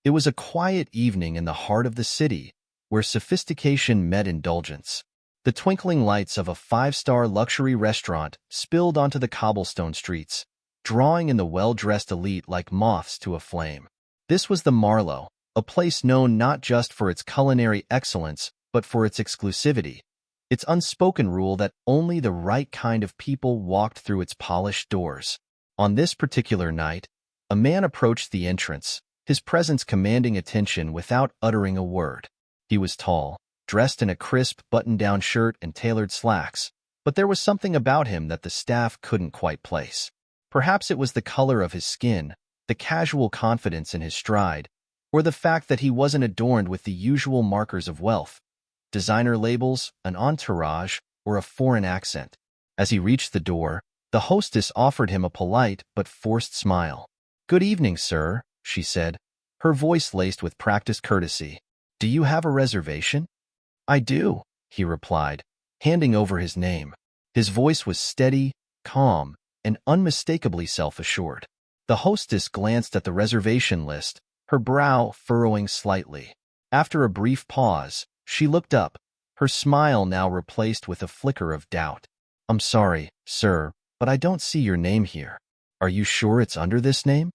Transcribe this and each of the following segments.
It was a quiet evening in the heart of the city, where sophistication met indulgence. The twinkling lights of a five-star luxury restaurant spilled onto the cobblestone streets, drawing in the well-dressed elite like moths to a flame. This was the Marlowe, a place known not just for its culinary excellence, but for its exclusivity, its unspoken rule that only the right kind of people walked through its polished doors. On this particular night, a man approached the entrance, his presence commanding attention without uttering a word. He was tall, dressed in a crisp button-down shirt and tailored slacks, but there was something about him that the staff couldn't quite place. Perhaps it was the color of his skin, the casual confidence in his stride, or the fact that he wasn't adorned with the usual markers of wealth, designer labels, an entourage, or a foreign accent. As he reached the door, the hostess offered him a polite but forced smile. "Good evening, sir," she said, her voice laced with practiced courtesy. "Do you have a reservation?" "I do," he replied, handing over his name. His voice was steady, calm, and unmistakably self-assured. The hostess glanced at the reservation list, her brow furrowing slightly. After a brief pause, she looked up, her smile now replaced with a flicker of doubt. "I'm sorry, sir, but I don't see your name here. Are you sure it's under this name?"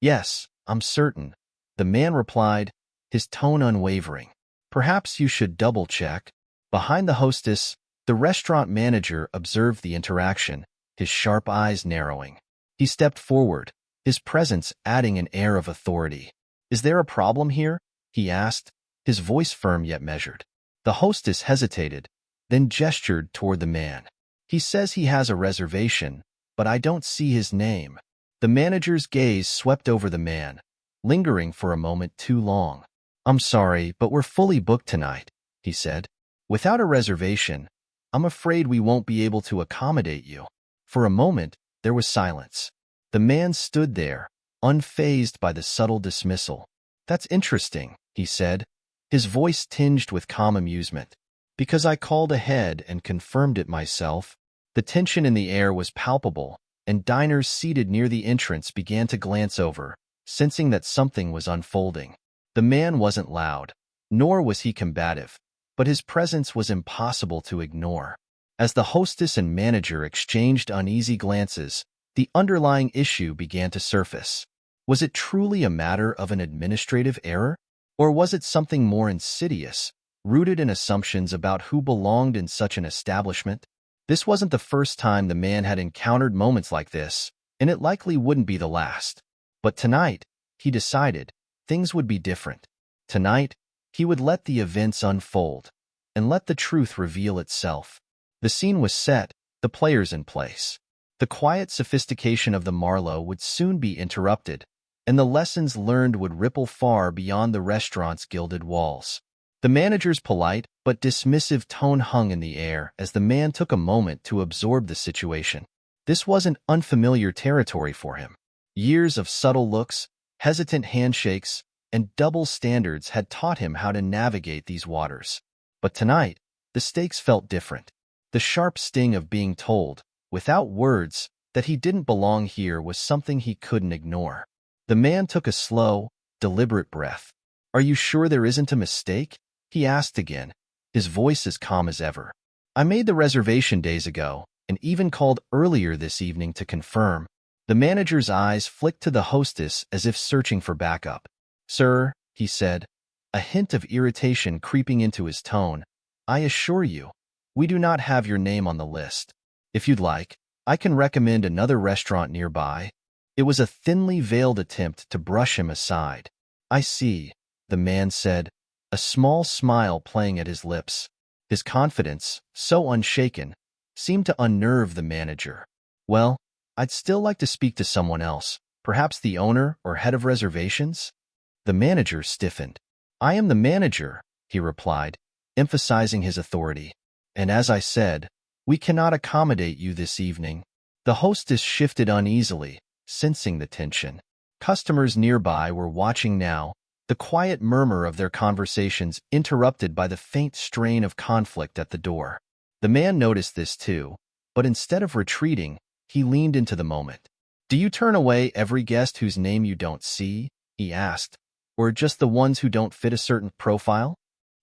"Yes, I'm certain," the man replied, his tone unwavering. "Perhaps you should double-check." Behind the hostess, the restaurant manager observed the interaction, his sharp eyes narrowing. He stepped forward, his presence adding an air of authority. "Is there a problem here?" he asked, his voice firm yet measured. The hostess hesitated, then gestured toward the man. "He says he has a reservation, but I don't see his name." The manager's gaze swept over the man, lingering for a moment too long. "I'm sorry, but we're fully booked tonight," he said. "Without a reservation, I'm afraid we won't be able to accommodate you." For a moment, there was silence. The man stood there, unfazed by the subtle dismissal. "That's interesting," he said, his voice tinged with calm amusement. "Because I called ahead and confirmed it myself." The tension in the air was palpable, and diners seated near the entrance began to glance over, sensing that something was unfolding. The man wasn't loud, nor was he combative, but his presence was impossible to ignore. As the hostess and manager exchanged uneasy glances, the underlying issue began to surface. Was it truly a matter of an administrative error? Or was it something more insidious, rooted in assumptions about who belonged in such an establishment? This wasn't the first time the man had encountered moments like this, and it likely wouldn't be the last. But tonight, he decided, things would be different. Tonight, he would let the events unfold, and let the truth reveal itself. The scene was set, the players in place. The quiet sophistication of the Marlowe would soon be interrupted, and the lessons learned would ripple far beyond the restaurant's gilded walls. The manager's polite but dismissive tone hung in the air as the man took a moment to absorb the situation. This wasn't unfamiliar territory for him. Years of subtle looks, hesitant handshakes, and double standards had taught him how to navigate these waters. But tonight, the stakes felt different. The sharp sting of being told, without words, that he didn't belong here was something he couldn't ignore. The man took a slow, deliberate breath. "Are you sure there isn't a mistake?" he asked again, his voice as calm as ever. "I made the reservation days ago, and even called earlier this evening to confirm." The manager's eyes flicked to the hostess as if searching for backup. "Sir," he said, a hint of irritation creeping into his tone, "I assure you, we do not have your name on the list. If you'd like, I can recommend another restaurant nearby." It was a thinly veiled attempt to brush him aside. "I see," the man said, a small smile playing at his lips. His confidence, so unshaken, seemed to unnerve the manager. "Well, I'd still like to speak to someone else, perhaps the owner or head of reservations." The manager stiffened. "I am the manager," he replied, emphasizing his authority. "And as I said, we cannot accommodate you this evening." The hostess shifted uneasily, sensing the tension. Customers nearby were watching now, the quiet murmur of their conversations interrupted by the faint strain of conflict at the door. The man noticed this too, but instead of retreating, he leaned into the moment. "Do you turn away every guest whose name you don't see?" he asked, Or just the ones who don't fit a certain profile?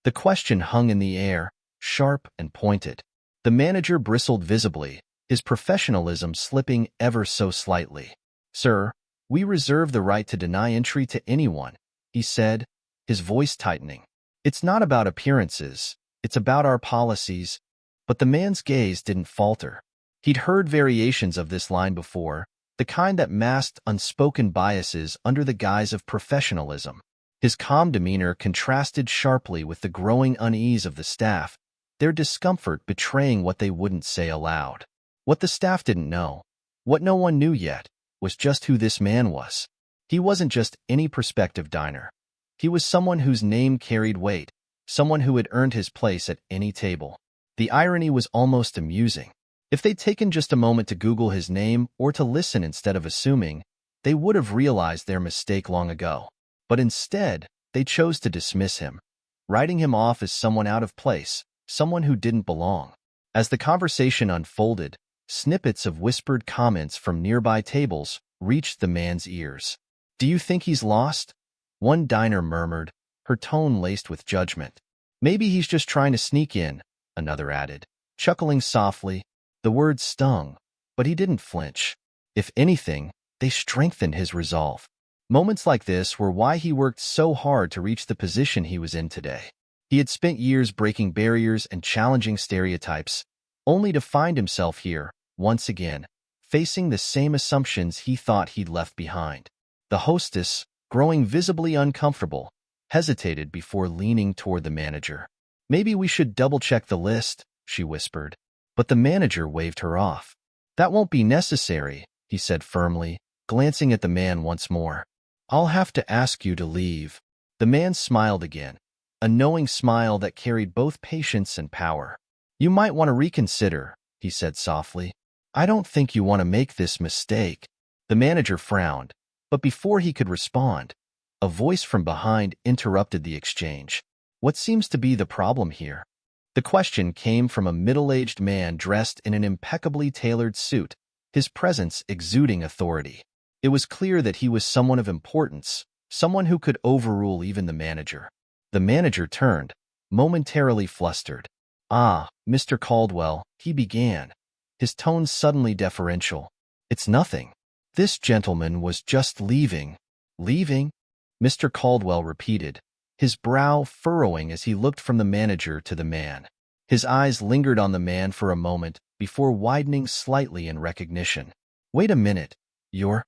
The question hung in the air, sharp and pointed. The manager bristled visibly, his professionalism slipping ever so slightly. "Sir, we reserve the right to deny entry to anyone," he said, his voice tightening. "It's not about appearances, it's about our policies." But the man's gaze didn't falter. He'd heard variations of this line before, the kind that masked unspoken biases under the guise of professionalism. His calm demeanor contrasted sharply with the growing unease of the staff, their discomfort betraying what they wouldn't say aloud. What the staff didn't know, what no one knew yet, was just who this man was. He wasn't just any prospective diner. He was someone whose name carried weight, someone who had earned his place at any table. The irony was almost amusing. If they'd taken just a moment to Google his name or to listen instead of assuming, they would have realized their mistake long ago. But instead, they chose to dismiss him, writing him off as someone out of place, someone who didn't belong. As the conversation unfolded, snippets of whispered comments from nearby tables reached the man's ears. "Do you think he's lost?" one diner murmured, her tone laced with judgment. "Maybe he's just trying to sneak in," another added, chuckling softly. The words stung, but he didn't flinch. If anything, they strengthened his resolve. Moments like this were why he worked so hard to reach the position he was in today. He had spent years breaking barriers and challenging stereotypes, only to find himself here, once again, facing the same assumptions he thought he'd left behind. The hostess, growing visibly uncomfortable, hesitated before leaning toward the manager. "Maybe we should double-check the list," she whispered. But the manager waved her off. "That won't be necessary," he said firmly, glancing at the man once more. "I'll have to ask you to leave." The man smiled again, a knowing smile that carried both patience and power. "You might want to reconsider," he said softly. "I don't think you want to make this mistake." The manager frowned, but before he could respond, a voice from behind interrupted the exchange. "What seems to be the problem here?" The question came from a middle-aged man dressed in an impeccably tailored suit, his presence exuding authority. It was clear that he was someone of importance, someone who could overrule even the manager. The manager turned, momentarily flustered. "Ah, Mr. Caldwell," he began, his tone suddenly deferential. "It's nothing. This gentleman was just leaving." "Leaving?" Mr. Caldwell repeated, his brow furrowing as he looked from the manager to the man. His eyes lingered on the man for a moment before widening slightly in recognition. "Wait a minute. You're—"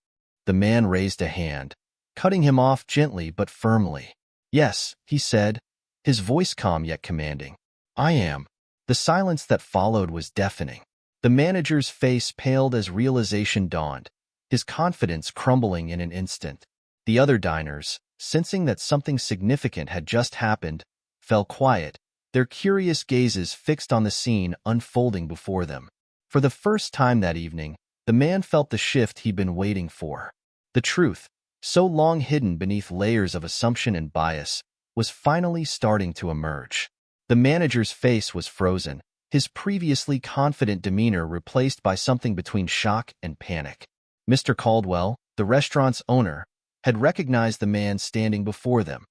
The man raised a hand, cutting him off gently but firmly. "Yes," he said, his voice calm yet commanding. "I am." The silence that followed was deafening. The manager's face paled as realization dawned, his confidence crumbling in an instant. The other diners, sensing that something significant had just happened, fell quiet, their curious gazes fixed on the scene unfolding before them. For the first time that evening, the man felt the shift he'd been waiting for. The truth, so long hidden beneath layers of assumption and bias, was finally starting to emerge. The manager's face was frozen, his previously confident demeanor replaced by something between shock and panic. Mr. Caldwell, the restaurant's owner, had recognized the man standing before them,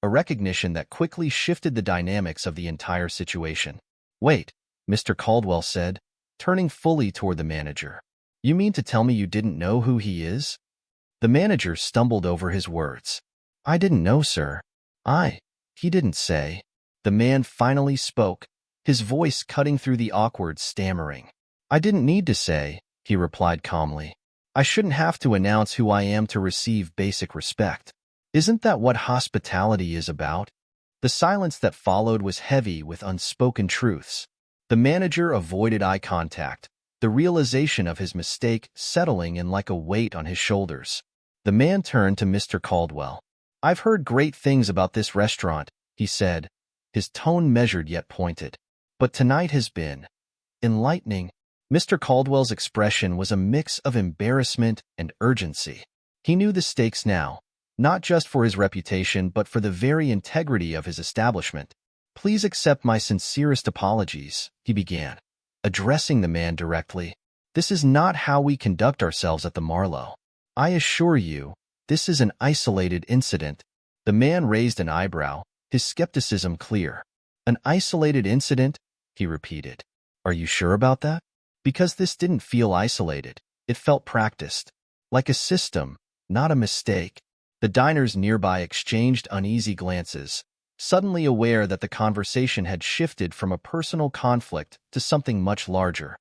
a recognition that quickly shifted the dynamics of the entire situation. "Wait," Mr. Caldwell said, turning fully toward the manager. "You mean to tell me you didn't know who he is?" The manager stumbled over his words. "I didn't know, sir. He didn't say." The man finally spoke, his voice cutting through the awkward stammering. "I didn't need to say," he replied calmly. "I shouldn't have to announce who I am to receive basic respect. Isn't that what hospitality is about?" The silence that followed was heavy with unspoken truths. The manager avoided eye contact, the realization of his mistake settling in like a weight on his shoulders. The man turned to Mr. Caldwell. "I've heard great things about this restaurant," he said, his tone measured yet pointed. "But tonight has been enlightening." Mr. Caldwell's expression was a mix of embarrassment and urgency. He knew the stakes now, not just for his reputation but for the very integrity of his establishment. "Please accept my sincerest apologies," he began, addressing the man directly. "This is not how we conduct ourselves at the Marlowe. I assure you, this is an isolated incident." The man raised an eyebrow, his skepticism clear. An isolated incident? He repeated. Are you sure about that? Because this didn't feel isolated. It felt practiced. Like a system, not a mistake. The diners nearby exchanged uneasy glances, suddenly aware that the conversation had shifted from a personal conflict to something much larger.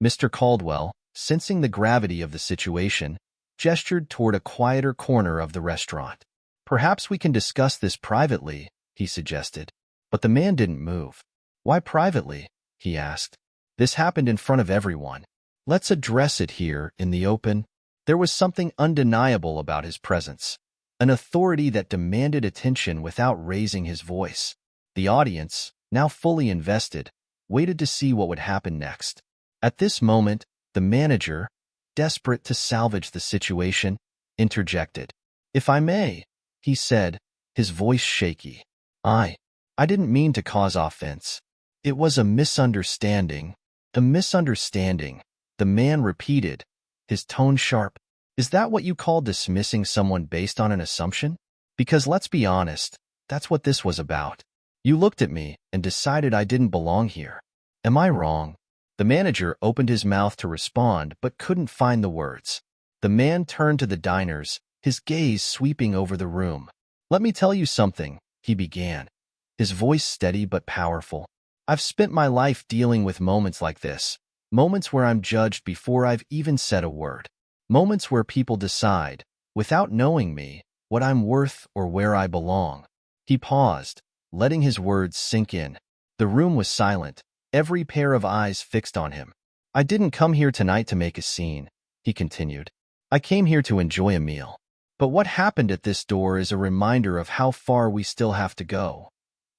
Mr. Caldwell, sensing the gravity of the situation, gestured toward a quieter corner of the restaurant. Perhaps we can discuss this privately, he suggested. But the man didn't move. Why privately? He asked. This happened in front of everyone. Let's address it here in the open. There was something undeniable about his presence, an authority that demanded attention without raising his voice. The audience, now fully invested, waited to see what would happen next. At this moment, the manager, desperate to salvage the situation, interjected. If I may, he said, his voice shaky. I didn't mean to cause offense. It was a misunderstanding. A misunderstanding, the man repeated, his tone sharp. Is that what you call dismissing someone based on an assumption? Because let's be honest, that's what this was about. You looked at me and decided I didn't belong here. Am I wrong? The manager opened his mouth to respond but couldn't find the words. The man turned to the diners, his gaze sweeping over the room. Let me tell you something, he began, his voice steady but powerful. I've spent my life dealing with moments like this, moments where I'm judged before I've even said a word, moments where people decide, without knowing me, what I'm worth or where I belong. He paused, letting his words sink in. The room was silent, every pair of eyes fixed on him. I didn't come here tonight to make a scene, he continued. I came here to enjoy a meal. But what happened at this door is a reminder of how far we still have to go.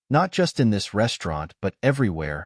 Not just in this restaurant, but everywhere.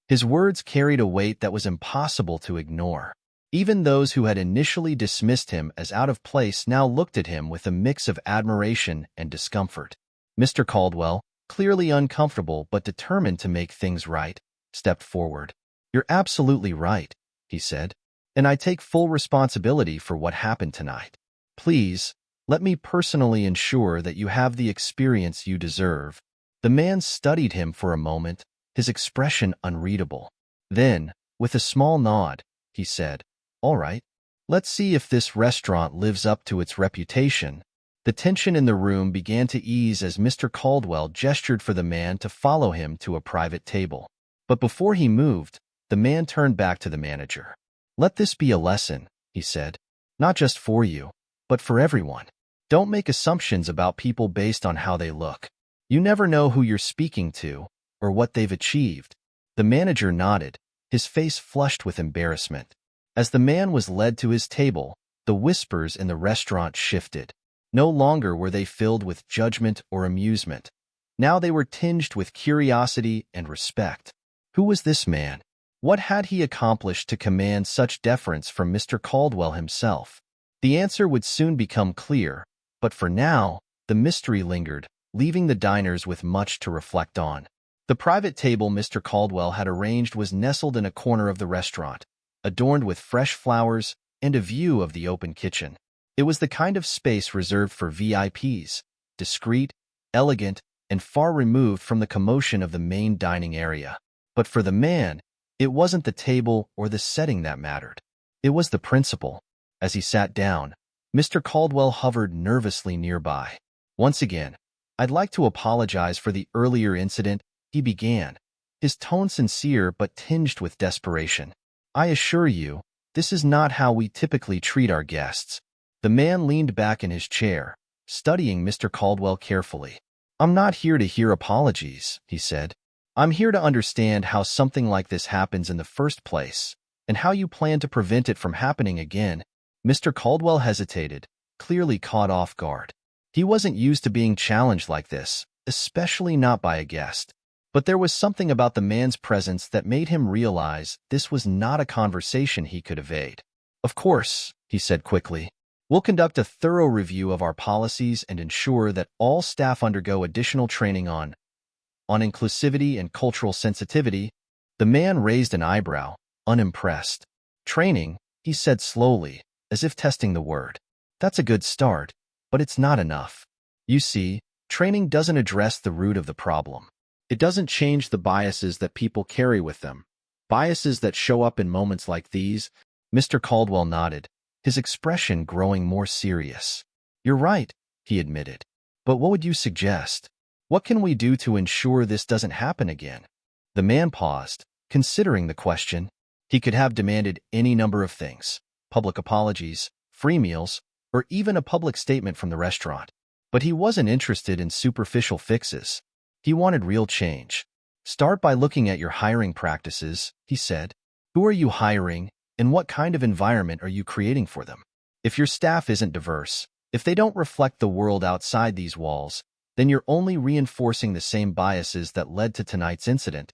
His words carried a weight that was impossible to ignore. Even those who had initially dismissed him as out of place now looked at him with a mix of admiration and discomfort. Mr. Caldwell, clearly uncomfortable but determined to make things right, stepped forward. You're absolutely right, he said, and I take full responsibility for what happened tonight. Please, let me personally ensure that you have the experience you deserve. The man studied him for a moment, his expression unreadable. Then, with a small nod, he said, All right, let's see if this restaurant lives up to its reputation. The tension in the room began to ease as Mr. Caldwell gestured for the man to follow him to a private table. But before he moved, the man turned back to the manager. Let this be a lesson, he said, not just for you, but for everyone. Don't make assumptions about people based on how they look. You never know who you're speaking to or what they've achieved. The manager nodded, his face flushed with embarrassment. As the man was led to his table, the whispers in the restaurant shifted. No longer were they filled with judgment or amusement. Now they were tinged with curiosity and respect. Who was this man? What had he accomplished to command such deference from Mr. Caldwell himself? The answer would soon become clear, but for now, the mystery lingered, leaving the diners with much to reflect on. The private table Mr. Caldwell had arranged was nestled in a corner of the restaurant, adorned with fresh flowers and a view of the open kitchen. It was the kind of space reserved for VIPs, discreet, elegant, and far removed from the commotion of the main dining area. But for the man, it wasn't the table or the setting that mattered. It was the principle. As he sat down, Mr. Caldwell hovered nervously nearby. Once again, I'd like to apologize for the earlier incident, he began, his tone sincere but tinged with desperation. I assure you, this is not how we typically treat our guests. The man leaned back in his chair, studying Mr. Caldwell carefully. I'm not here to hear apologies, he said. I'm here to understand how something like this happens in the first place, and how you plan to prevent it from happening again. Mr. Caldwell hesitated, clearly caught off guard. He wasn't used to being challenged like this, especially not by a guest. But there was something about the man's presence that made him realize this was not a conversation he could evade. Of course, he said quickly. We'll conduct a thorough review of our policies and ensure that all staff undergo additional training on inclusivity and cultural sensitivity. The man raised an eyebrow, unimpressed. Training, he said slowly, as if testing the word. That's a good start, but it's not enough. You see, Training doesn't address the root of the problem. It doesn't change the biases that people carry with them. Biases that show up in moments like these. Mr. Caldwell nodded, his expression growing more serious. You're right, he admitted. But what would you suggest? What can we do to ensure this doesn't happen again? The man paused, considering the question. He could have demanded any number of things: public apologies, free meals, or even a public statement from the restaurant. But he wasn't interested in superficial fixes. He wanted real change. Start by looking at your hiring practices, he said. Who are you hiring, and what kind of environment are you creating for them? If your staff isn't diverse, if they don't reflect the world outside these walls, then you're only reinforcing the same biases that led to tonight's incident.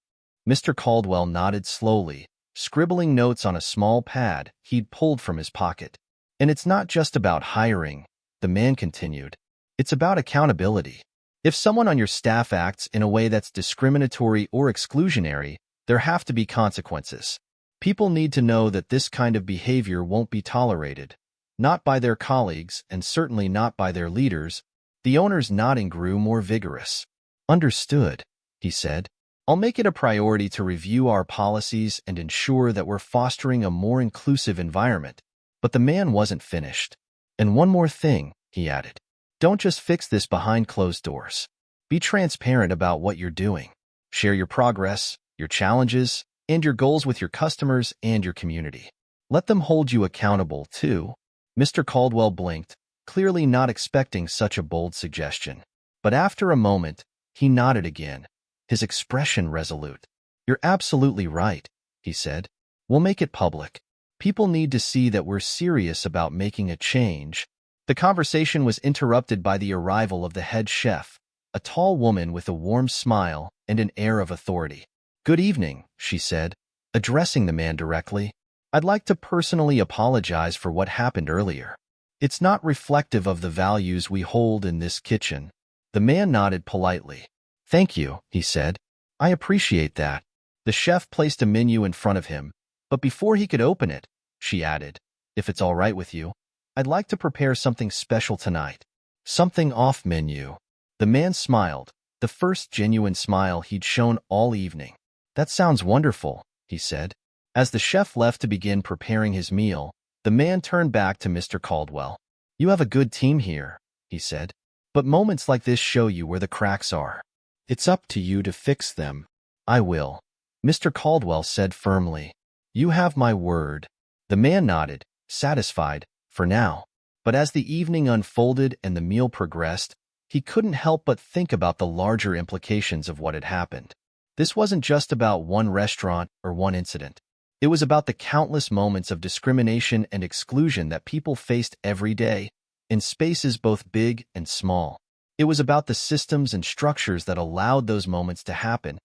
Mr. Caldwell nodded slowly, scribbling notes on a small pad he'd pulled from his pocket. And it's not just about hiring, the man continued. It's about accountability. If someone on your staff acts in a way that's discriminatory or exclusionary, there have to be consequences. People need to know that this kind of behavior won't be tolerated, not by their colleagues and certainly not by their leaders. The owner's nodding grew more vigorous. Understood, he said. I'll make it a priority to review our policies and ensure that we're fostering a more inclusive environment. But the man wasn't finished. And one more thing, he added. Don't just fix this behind closed doors. Be transparent about what you're doing. Share your progress, your challenges, and your goals with your customers and your community. Let them hold you accountable, too. Mr. Caldwell blinked, clearly not expecting such a bold suggestion. But after a moment, he nodded again, his expression resolute. You're absolutely right, he said. We'll make it public. People need to see that we're serious about making a change. The conversation was interrupted by the arrival of the head chef, a tall woman with a warm smile and an air of authority. Good evening, she said, addressing the man directly. I'd like to personally apologize for what happened earlier. It's not reflective of the values we hold in this kitchen. The man nodded politely. Thank you, he said. I appreciate that. The chef placed a menu in front of him, but before he could open it, she added, if it's all right with you, I'd like to prepare something special tonight. Something off menu. The man smiled, the first genuine smile he'd shown all evening. That sounds wonderful, he said. As the chef left to begin preparing his meal, the man turned back to Mr. Caldwell. You have a good team here, he said. But moments like this show you where the cracks are. It's up to you to fix them. I will, Mr. Caldwell said firmly. You have my word. The man nodded, satisfied, for now. But as the evening unfolded and the meal progressed, he couldn't help but think about the larger implications of what had happened. This wasn't just about one restaurant or one incident. It was about the countless moments of discrimination and exclusion that people faced every day, in spaces both big and small. It was about the systems and structures that allowed those moments to happen,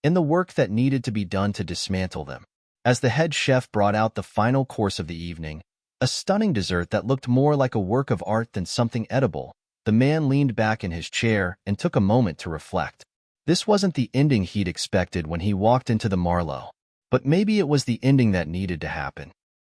and the work that needed to be done to dismantle them. As the head chef brought out the final course of the evening, a stunning dessert that looked more like a work of art than something edible, the man leaned back in his chair and took a moment to reflect. This wasn't the ending he'd expected when he walked into the Marlowe, but maybe it was the ending that needed to happen.